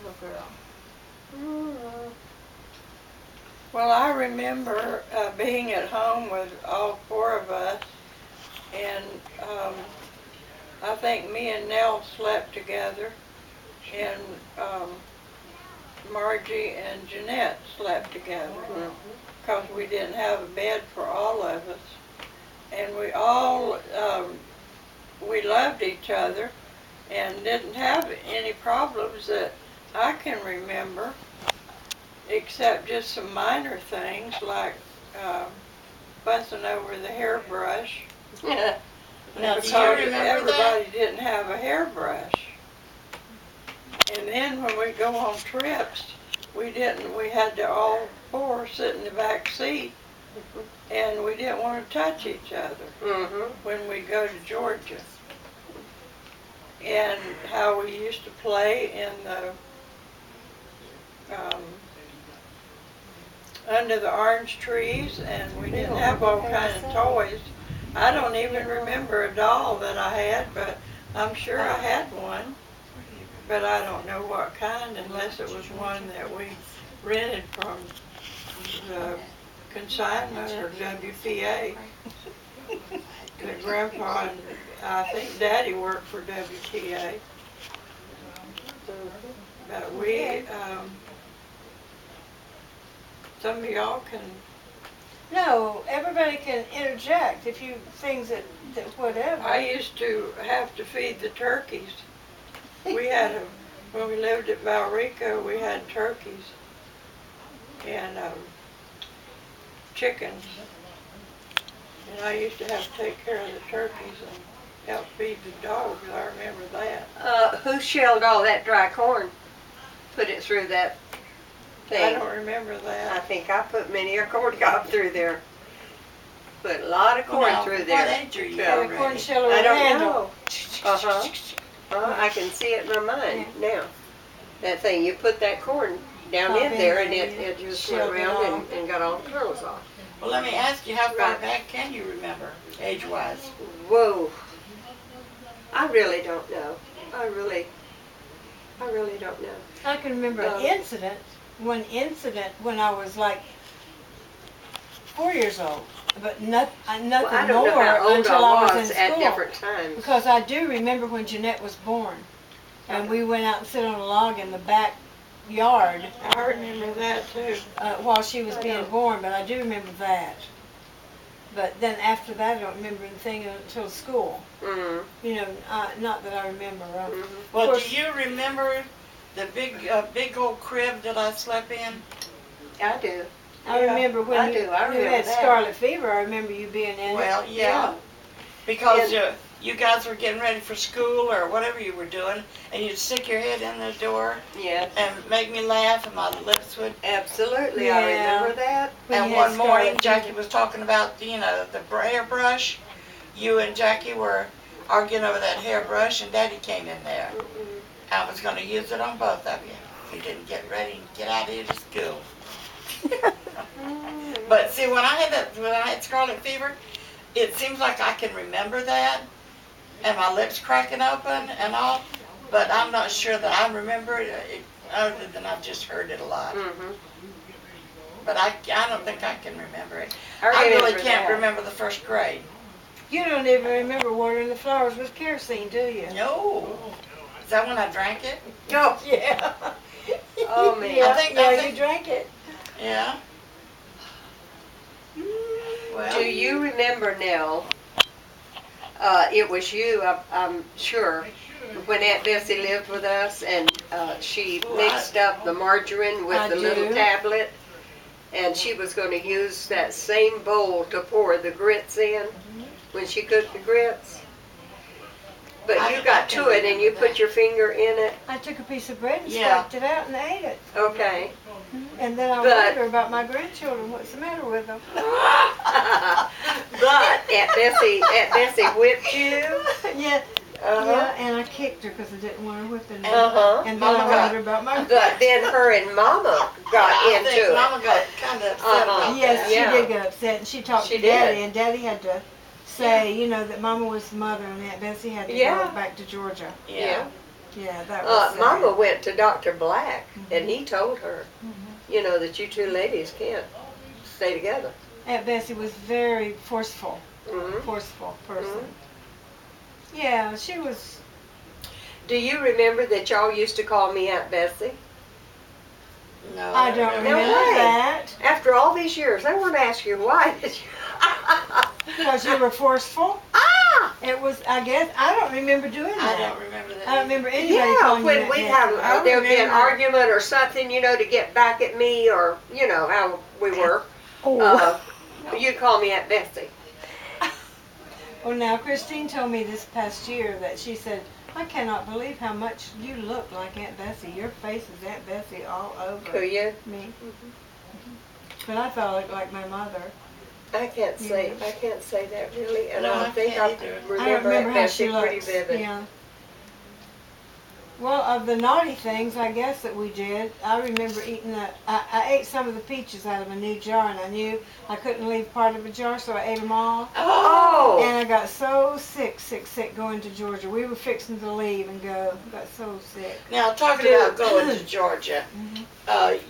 little girl. Well, I remember being at home with all four of us, and I think me and Nell slept together, and Margie and Jeanette slept together, because we didn't have a bed for all of us. And we all, we loved each other and didn't have any problems that I can remember, except just some minor things like fussing over the hairbrush. Yeah. Now, Because do you remember everybody didn't have a hairbrush. And then when we go on trips, we had to all four sit in the back seat, and we didn't want to touch each other when we go to Georgia. And how we used to play in the under the orange trees, and we didn't have all kinds of toys. I don't even remember a doll that I had, but I'm sure I had one. But I don't know what kind, unless it was one that we rented from the consignment or WPA. The grandpa and I think Daddy worked for WPA. But we, some of y'all can. No, everybody can interject if you things that whatever. I used to have to feed the turkeys. We had when we lived at Valrico, we had turkeys and chickens, and I used to have to take care of the turkeys and help feed the dogs. I remember that. Who shelled all that dry corn? Put it through that thing. I don't remember I that. think I put many a corn cob through there. Put a lot of corn through there. What age are you? Yeah. The corn sheller I don't handle. know. I can see it in my mind now. That thing, you put that corn down in there and it just went around and got all the kernels off. Well, let me ask you, how far back can you remember, age-wise? Whoa. I really don't know. I really don't know. I can remember an incident when I was like 4 years old, but nothing I more don't know how old until I was in at school. different times. Because I do remember when Jeanette was born, and we went out and sit on a log in the backyard I remember that too. while she was being born, but I do remember that. But then after that, I don't remember anything until school. You know, not that I remember. Well, course- do you remember the big old crib that I slept in? I do. I remember when I you remember had that. scarlet fever. I remember you being in Well, it. yeah. Because you guys were getting ready for school or whatever you were doing, and you'd stick your head in the door Yes. and make me laugh, and my lips would. Absolutely, I Yeah. remember that. When And you had one morning, scarlet Jackie fever. was talking about, the hairbrush. You and Jackie were arguing over that hairbrush, and Daddy came in there. I was going to use it on both of you if you didn't get ready and get out of here to school. But see, when I had scarlet fever, it seems like I can remember that, and my lips cracking open and all, but I'm not sure that I remember it, other than I've just heard it a lot. But I don't think I can remember it. I really can't remember the first grade. You don't even remember watering the flowers with kerosene, do you? No. Is that when I drank it? Oh, Yeah. Oh, man. Yeah, I think- you drank it. Yeah. Well, do you remember, Nell? It was you, I'm sure, when Aunt Bessie lived with us, and she mixed up the margarine with the little tablet, and she was going to use that same bowl to pour the grits in when she cooked the grits. But you got to it and you put your finger in it. I took a piece of bread and Yeah. scraped it out and ate it. Okay. And then I But- wonder about my grandchildren. What's the matter with them? But Aunt Bessie whipped you. Yeah. Yeah, and I kicked her because I didn't want her whipping me. Uh-huh. And then I wondered about my But then her and Mama got I think into it. Mama got kind of upset about Yes, that. she Yeah. did get upset, and she talked She to Daddy, did. and Daddy had to say, you know, that Mama was the mother, and Aunt Bessie had to Yeah. go back to Georgia. Yeah. Yeah, that was sad. Mama went to Dr. Black, and he told her, you know, that you two ladies can't stay together. Aunt Bessie was very forceful, forceful person. Yeah, she was. Do you remember that y'all used to call me Aunt Bessie? No, I don't remember way. that. After all these years, I want to ask you why did you... Because you were forceful. Ah! It was, I guess, I don't remember doing that. I don't remember that. I don't remember anybody Yeah, calling you when that. we'd Bessie. have, there would be an argument or something, you know, to get back at me or, you know, how we were. You'd call me Aunt Bessie. Well, now, Christine told me this past year that she said, I cannot believe how much you look like Aunt Bessie. Your face is Aunt Bessie all over Could you? me. But I thought I looked like my mother. I can't say that really, and No, I I think can't I either. I don't remember remember Aunt how Bessie she pretty looks. vivid. Yeah. Well, of the naughty things, I guess, that we did, I remember eating I ate some of the peaches out of a new jar, and I knew I couldn't leave part of a jar, so I ate them all. Oh! And I got so sick going to Georgia. We were fixing to leave and go. Got so sick. Now, talking about going to Georgia,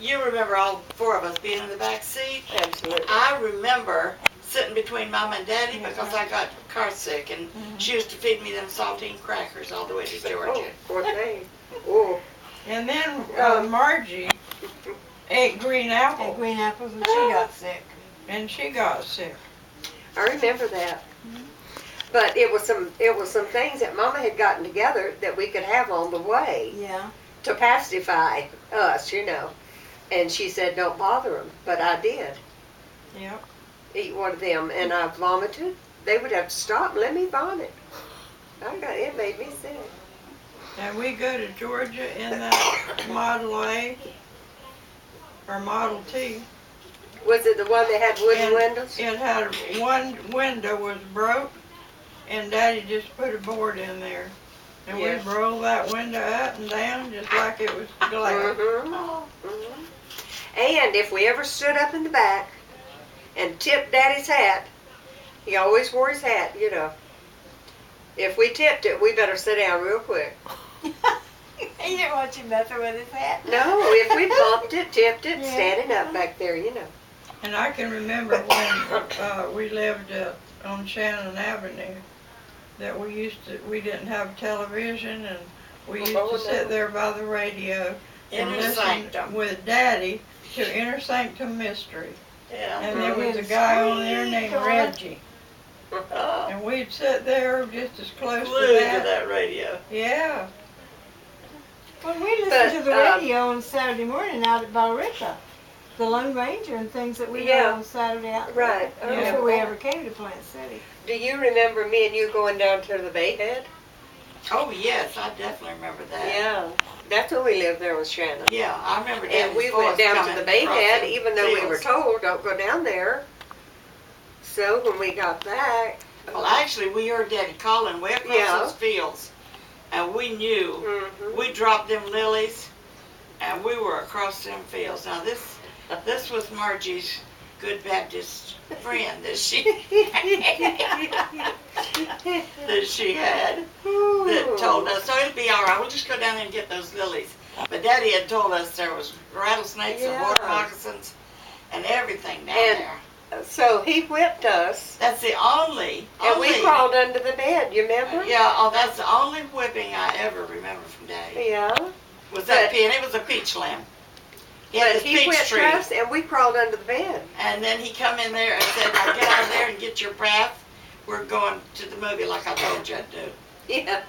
you remember all four of us being in the back seat? Absolutely. I remember sitting between Mama and Daddy because I got car sick, and she used to feed me them saltine crackers all the way to Georgia. Oh, poor thing. Oh. And then Margie ate green apple. Ate green apples, and she got sick. And she got sick. I remember that. But it was some things that Mama had gotten together that we could have on the way Yeah. to pacify us, you know. And she said, don't bother them. But I did Yep. eat one of them, and I vomited. They would have to stop and let me vomit. It made me sick. And we go to Georgia in that Model A or Model T. Was it the one that had wooden windows? It had one window was broke, and Daddy just put a board in there. And Yeah. we rolled that window up and down just like it was glass. And if we ever stood up in the back and tipped Daddy's hat, he always wore his hat, you know. If we tipped it, we better sit down real quick. He didn't want you messing with his hat. No, if we bumped it, tipped it, standing up back there, you know. And I can remember when we lived on Shannon Avenue that we didn't have television, and we used to sit there by the radio and Inner listen Sanctum. with Daddy to Inner Sanctum Mystery. Yeah. And there was a guy on there named Reggie. And we'd sit there just as close Glued to to that. that radio. Yeah. When we listened to the radio on Saturday morning out at Billerica, the Lone Ranger and things that we heard on Saturday out there. Right. Before we ever came to Plant City. Do you remember me and you going down to the Bayhead? Oh, yes, I definitely remember that. Yeah. That's when we lived there with Shannon. Yeah, I remember that. And we went down to the Bayhead, even though we were told, don't go down there. So when we got back... Well, actually, we heard Daddy calling way across those fields. And we knew. We dropped them lilies, and we were across them fields. Now, this was Margie's good Baptist friend that she had that told us, so it'll be all right. We'll just go down there and get those lilies. But Daddy had told us there was rattlesnakes and water moccasins and everything down there. So he whipped us. That's the only. And we crawled under the bed, you remember? Yeah, oh, that's the only whipping I ever remember from Daddy. Yeah. Was that and it was a peach limb. But he whipped us and we crawled under the bed. And then he come in there and said, now get out of there and get your bath. We're going to the movie like I told you I'd do. Yeah.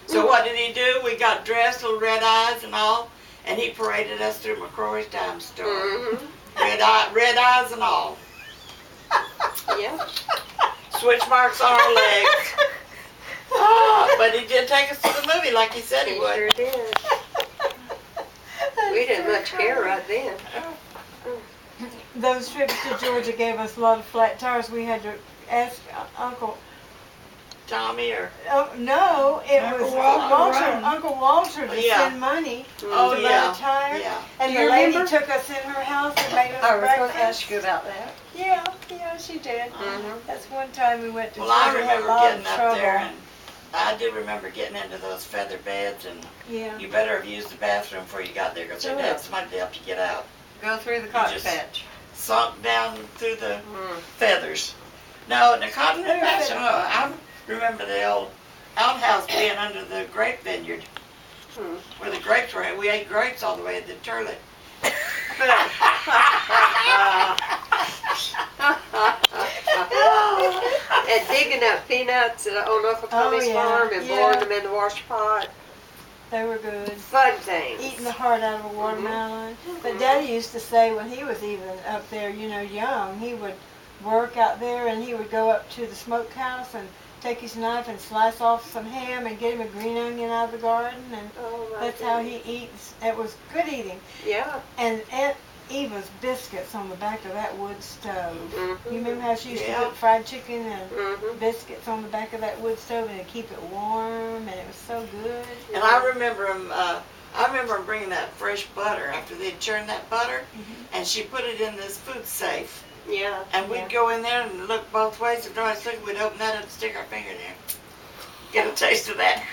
So what did he do? We got dressed, little red eyes and all, and he paraded us through McCrory's Dime Store. Red eyes and all. Yeah. Switch marks on our legs. But he did take us to the movie like he said he would. Sure did. We didn't much care right then. Those trips to Georgia gave us a lot of flat tires. We had to ask Uncle Tommy or... Oh, no, it was Uncle Walter to send money to buy a tire. Yeah. And the lady took us in her house and made us breakfast. I was going to ask you about that. Yeah, she did. That's one time we went to Well, I Georgia, remember had a lot getting of up trouble. there and I do remember getting into those feather beds, and Yeah. you better have used the bathroom before you got there, because they'd have somebody to help you get out. Go through the cotton just- patch. Sunk down through the feathers. No, in the cotton patch, I remember the old outhouse being under the grape vineyard, where the grapes were. We ate grapes all the way to the turlet. And digging up peanuts on Uncle Tommy's farm and boiling them in the wash pot. They were good. Fun things. Eating the heart out of a watermelon. But Daddy used to say when he was even up there, you know, young, he would work out there and he would go up to the smokehouse and take his knife and slice off some ham and get him a green onion out of the garden, and that's how he eats. It was good eating. Yeah. And Aunt Eva's biscuits on the back of that wood stove. You remember how she used to put fried chicken and biscuits on the back of that wood stove and keep it warm, and it was so good. And I remember him bringing that fresh butter after they'd churned that butter, and she put it in this food safe. Yeah. And we'd go in there and look both ways. If no one's looking, we'd open that up and stick our finger in there. Get a taste of that.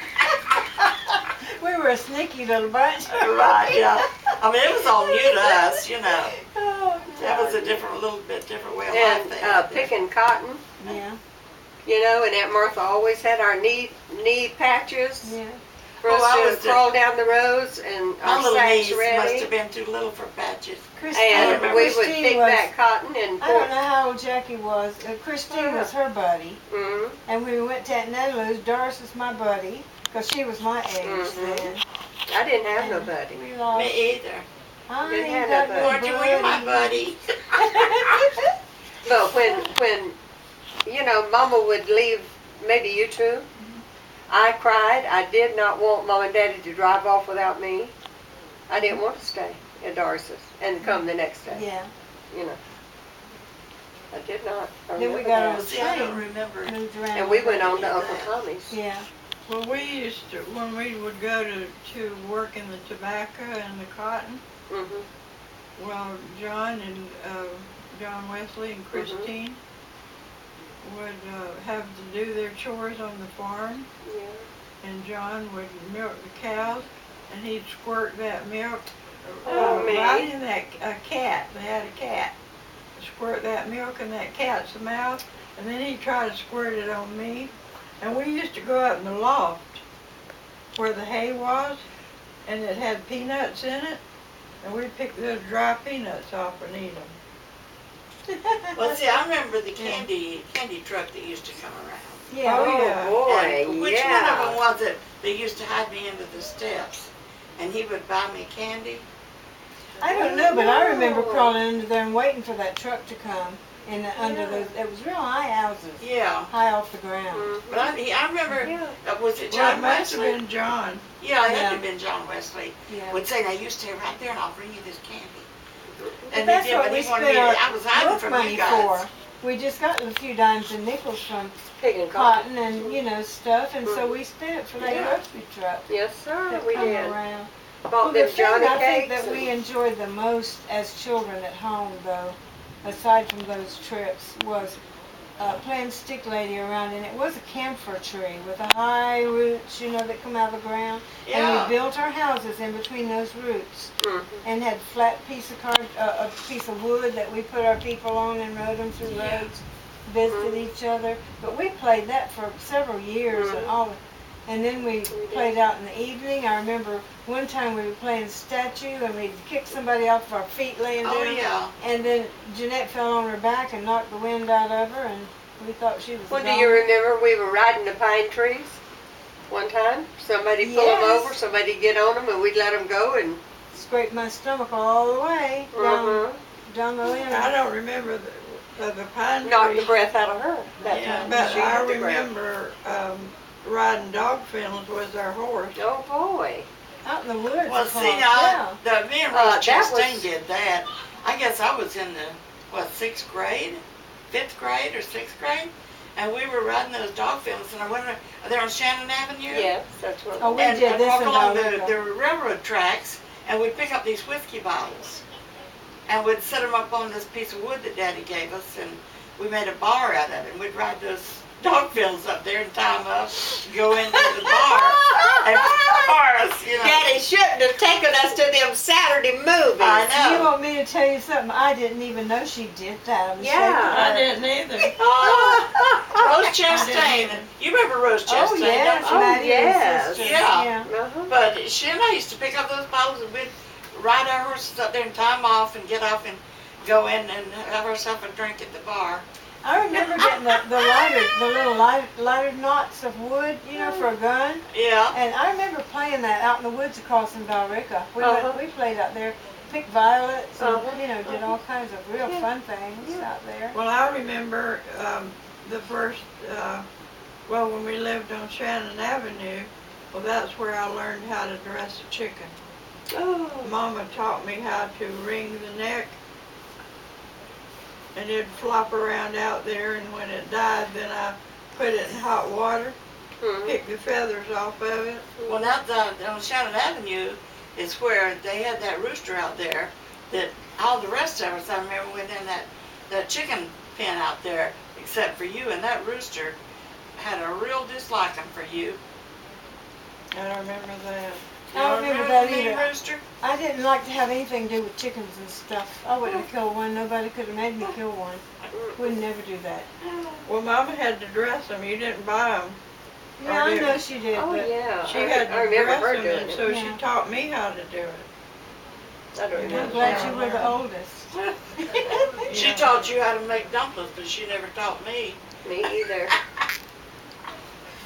We were a sneaky little bunch. Right, yeah. I mean, it was all new to us, you know. Oh, That was a little bit different way of And life there. picking cotton, yeah. you know, and Aunt Martha always had our knee patches Yeah. for us I to was crawl down the rows and My our little sacks knees ready. must have been too little for patches. And we would Christine pick was, that cotton and I don't know how old Jackie was. Christine was her buddy. And when we went to Aunt Nettie's, Doris was my buddy, because she was my age then. I didn't have nobody. We lost. Me either. I Didn't ain't have got nobody. no Margie, were you my buddy? But when you know, Mama would leave, maybe you too, I cried. I did not want Mom and Daddy to drive off without me. I didn't want to stay at Doris's and come the next day. Yeah. You know. I did not. I Then we remember got that. on the See, I don't train. remember. Moved around. And we went on to did Uncle that. Tommy's. Yeah. Well, we used to, when we would go to work in the tobacco and the cotton, well, John and John Wesley and Christine would have to do their chores on the farm, Yeah. and John would milk the cows, and he'd squirt that milk Oh, man. right in that cat. They had a cat. Squirt that milk in that cat's mouth, and then he'd try to squirt it on me. And we used to go out in the loft where the hay was, and it had peanuts in it, and we'd pick those dry peanuts off and eat them. Well, see, I remember the candy truck that used to come around. Yeah. Oh, yeah. Boy, And which yeah. one of them was it that used to hide me under the steps? And he would buy me candy. I don't know, but I remember crawling under there and waiting for that truck to come. And under those, it was real high houses, Yeah. high off the ground. But I remember, was it Well, John it must have Wesley? been John. Yeah, it had to Yeah. have been John Wesley. Yeah. Would say, now you stay right there and I'll bring you this candy. But And that's he did, what but we he wanted spent me our to, I was hiding work from money you guys. for. We just got a few dimes and nickels from Picking cotton. cotton and, you know, stuff, and so we spent it for that Yeah. grocery truck Yes, sir, that we come did. around. Bought Well, the them thing Johnny I think cakes. that we enjoyed the most as children at home, though, aside from those trips, was playing stick lady around, and it was a camphor tree with the high roots, you know, that come out of the ground. And Yeah. we built our houses in between those roots, and had flat piece of a piece of wood that we put our people on and rode them through roads, visited each other. But we played that for several years, and then we played out in the evening. I remember one time we were playing statue, and we'd kick somebody off of our feet laying down. Oh, yeah. And then Jeanette fell on her back and knocked the wind out of her, and we thought she was Well, do gone. you remember we were riding the pine trees one time? Somebody pull them Yes. over, somebody get on them, and we'd let them go, and Scraped my stomach all the way down the limb. I don't remember the pine knocked the tree, breath out of her that Yeah, time. but She I hit the ground. remember riding dog films with our horse. Oh, boy. Out in the woods. Well, of see, course, now, me and Rose that Chastain was- did that. I guess I was in the, 6th grade? 5th grade or 6th grade? And we were riding those dog films, and I went there on Shannon Avenue. Yes, that's what. Oh, we And did I'd this walk in along Belleville. the railroad tracks, and we'd pick up these whiskey bottles. And we'd set them up on this piece of wood that Daddy gave us, and we made a bar out of it. And we'd ride those dog fills up there and tie them up, go into the bar and chorus, you know. Daddy shouldn't have taken us to them Saturday movies. I know. You want me to tell you something? I didn't even know she did that. I was Yeah. I shaking didn't either. Rose Chastain. You remember Rose her. Oh Chastain, yes, don't you? Maddie and yes. sisters. Yeah. Uh-huh. But she and I used to pick up those bottles and we'd ride our horses up there and tie them off and get off and go in and have ourselves a drink at the bar. I remember getting the little lighter knots of wood, you know, for a gun. Yeah. And I remember playing that out in the woods across in Billerica. Uh-huh. We played out there, picked violets, and Uh-huh. you know, did all kinds of real Yeah. fun things out there. Well, I remember the first, well, when we lived on Shannon Avenue, well, that's where I learned how to dress a chicken. Oh. Mama taught me how to wring the neck, and it'd flop around out there, and when it died, then I put it in hot water, Mhm. pick the feathers off of it. Well, now on Shannon Avenue is where they had that rooster out there that all the rest of us, I remember, went in that chicken pen out there, except for you, and that rooster had a real disliking for you. I don't remember that. You I don't remember that the mean either. rooster? I didn't like to have anything to do with chickens and stuff. I wouldn't have killed one. Nobody could have made me kill one. Would never do that. Well, Mama had to dress them. You didn't buy them. Yeah, I know she did, Oh, but yeah. She had I to remember dress her them, doing and it. so Yeah. she taught me how to do it. I don't I'm remember. glad you were the oldest. She Yeah. taught you how to make dumplings, but she never taught me. Me either.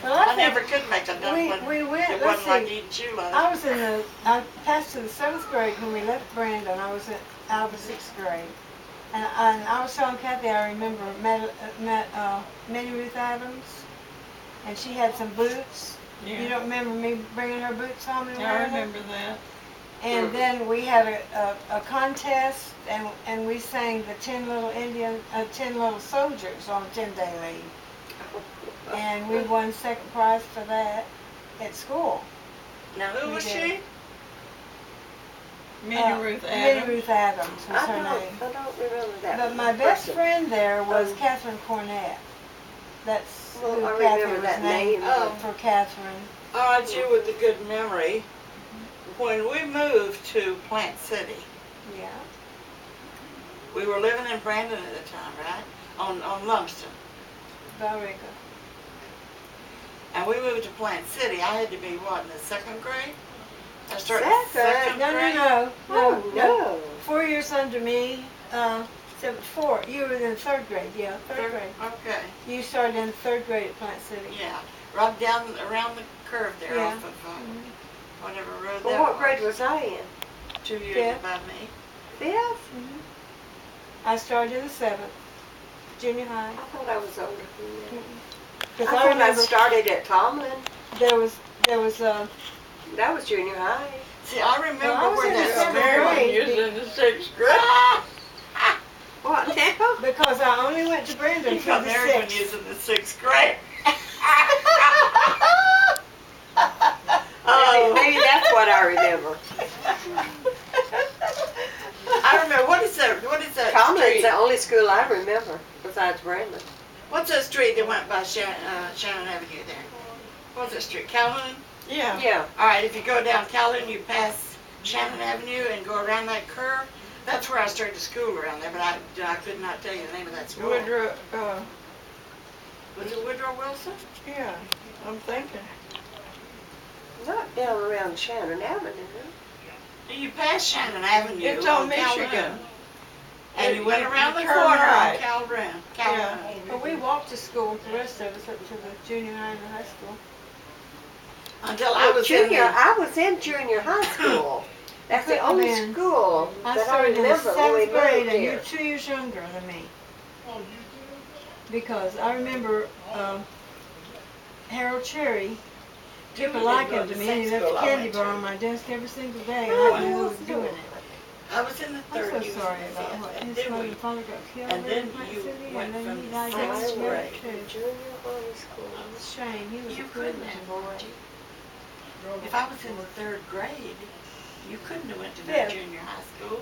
Well, I think never could make a dumpling. we went, It let's wasn't like see, eating shoelace. I passed to the 7th grade when we left Brandon. I was out of the 6th grade. And I was telling Kathy, I remember Minnie Ruth Adams, and she had some boots. Yeah. You don't remember me bringing her boots home and I wearing them? remember that. And then we had a contest, and we sang the 10 little soldiers on 10-day leave. And we won second prize for that at school. Now, who We was did. she? Minnie Ruth Minnie Adams. Ruth Adams was I her don't name. remember that. But my best person. friend there was Um, Catherine Cornett. That's Well, who I Catherine remember was that named name. Oh. for Catherine. All right, you with the good memory. When we moved to Plant City, Yeah. we were living in Brandon at the time, right? On Lumsden. Billerica. And we moved to Plant City. I had to be, what, in the 2nd grade? I started Second? No, grade. no. Oh, no. 4 years under me. 4. You were in 3rd grade. Yeah, 3rd grade. Okay, You started in 3rd grade at Plant City. yeah. Right down around the curve there Yeah. off of whatever road Well, that what grade was I in? 2 years Fifth. above me. 5th? I started in the 7th. Junior high. I thought I was older than that. Because I I thought I remember started at Tomlin. there was That was junior high. See, I remember Well, I was where in the that seventh smell Mary grade. was in the 6th grade. What now? because I only went to Brandon You for got the married when you 6th. was in the 6th grade. Maybe that's what I remember. I remember, what is that Tomlin's street? the only school I remember besides Brandon. What's that street that went by Shannon Avenue there? What's that street, Calhoun? Yeah. Yeah. All right, if you go down Calhoun, you pass Shannon Avenue and go around that curve. That's where I started school around there, but I could not tell you the name of that school. Woodrow, Was it Woodrow Wilson? yeah, I'm thinking. Not down around Shannon Avenue. You passed Shannon Avenue. It's on Calhoun, Michigan. and you went around the turn corner right. on Calhoun. Calhoun. But we walked to school, the rest of us, up to the junior high and the high school. Until I was I was in junior high school. That's the Couldn't only have been. school I that I started in the remember when we 7th grade, moved and you're here. 2 years younger than me. Because I remember Harold Cherry took a liking to me, and he left a candy bar on my desk every single day, and I knew who was doing it. I was in the I'm third. so you was sorry in the about fifth, what and his then mother we- and father got killed and there then in Plant you City, went and then from he died sixth young and grade. too. Junior high school. It's a shame, he was You a good couldn't little have, boy. Margie. If I was in the 3rd grade, you couldn't have went to no Fifth. junior high school.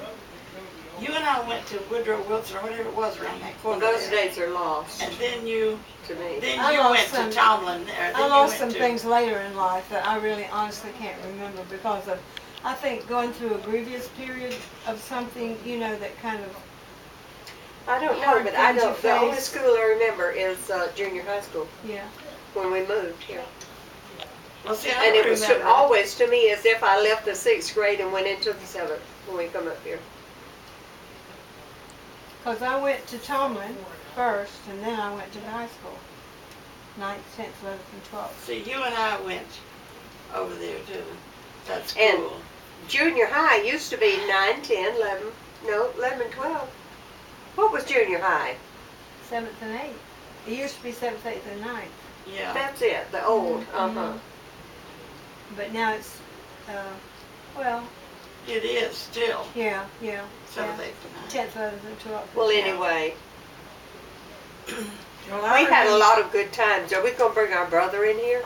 You and I went to Woodrow Wilson or whatever it was around that Well, corner those there. days are lost And then you to me. I you lost went some- to Tomlin there. Then I you lost went some to, things later in life that I really honestly can't remember because of, I think going through a grievous period of something, you know, that kind of, I don't know, hard but I things you know the only face. school I remember is junior high school yeah. when we moved here. well, see, I And don't it was remember. always to me as if I left the 6th grade and went into the 7th when we come up here. Because I went to Tomlin first, and then I went to the high school. 9th, 10th, 11th, and 12th. See, you and I went over there to that school. And junior high used to be 9, 10, 11, no, 11 and 12. What was junior high? 7th and 8th. It used to be 7th, 8th, and 9th. Yeah. That's it, the old, uh-huh. But now it's, well, It is still yeah. 7th, 8th, and 10th, 11th, and 12th. Well, anyway, Well, I we had a remember- lot of good times. Are we gonna bring our brother in here?